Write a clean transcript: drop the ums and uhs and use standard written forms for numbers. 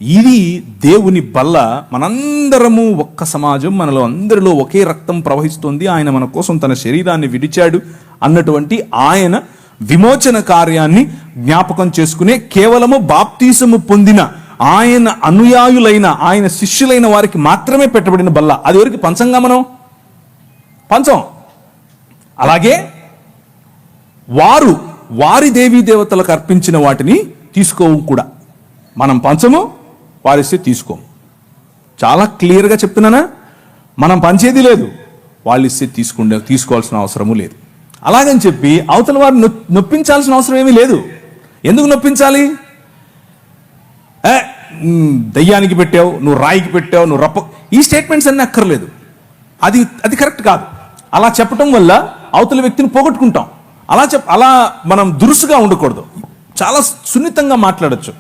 ఇది దేవుని బల్ల. మనందరము ఒక్క సమాజం, మనలో అందరిలో ఒకే రక్తం ప్రవహిస్తుంది. ఆయన మన కోసం తన శరీరాన్ని విడిచాడు అన్నటువంటి ఆయన విమోచన కార్యాన్ని జ్ఞాపకం చేసుకునే కేవలము బాప్తీసము పొందిన ఆయన అనుయాయులైన ఆయన శిష్యులైన వారికి మాత్రమే పెట్టబడిన బల్ల. అది ఎవరికి పంచంగా మనం పంచం. అలాగే వారి దేవీ దేవతలకు అర్పించిన వాటిని తీసుకోవు కూడా. మనం పంచము, వారిస్తే తీసుకోము. చాలా క్లియర్గా చెప్తున్నానా? మనం పంచేది లేదు, వాళ్ళు ఇస్తే తీసుకోవాల్సిన అవసరము లేదు. అలాగని చెప్పి అవతల వారు నొప్పించాల్సిన అవసరం ఏమీ లేదు. ఎందుకు నొప్పించాలి? దయ్యానికి పెట్టావు, నువ్వు రాయికి పెట్టావు, నువ్వు రప్ప, ఈ స్టేట్మెంట్స్ అన్నీ అక్కర్లేదు. అది కరెక్ట్ కాదు. అలా చెప్పటం వల్ల అవతల వ్యక్తిని పోగొట్టుకుంటాం. అలా మనం దురుసుగా ఉండకూడదు, చాలా సున్నితంగా మాట్లాడచ్చు.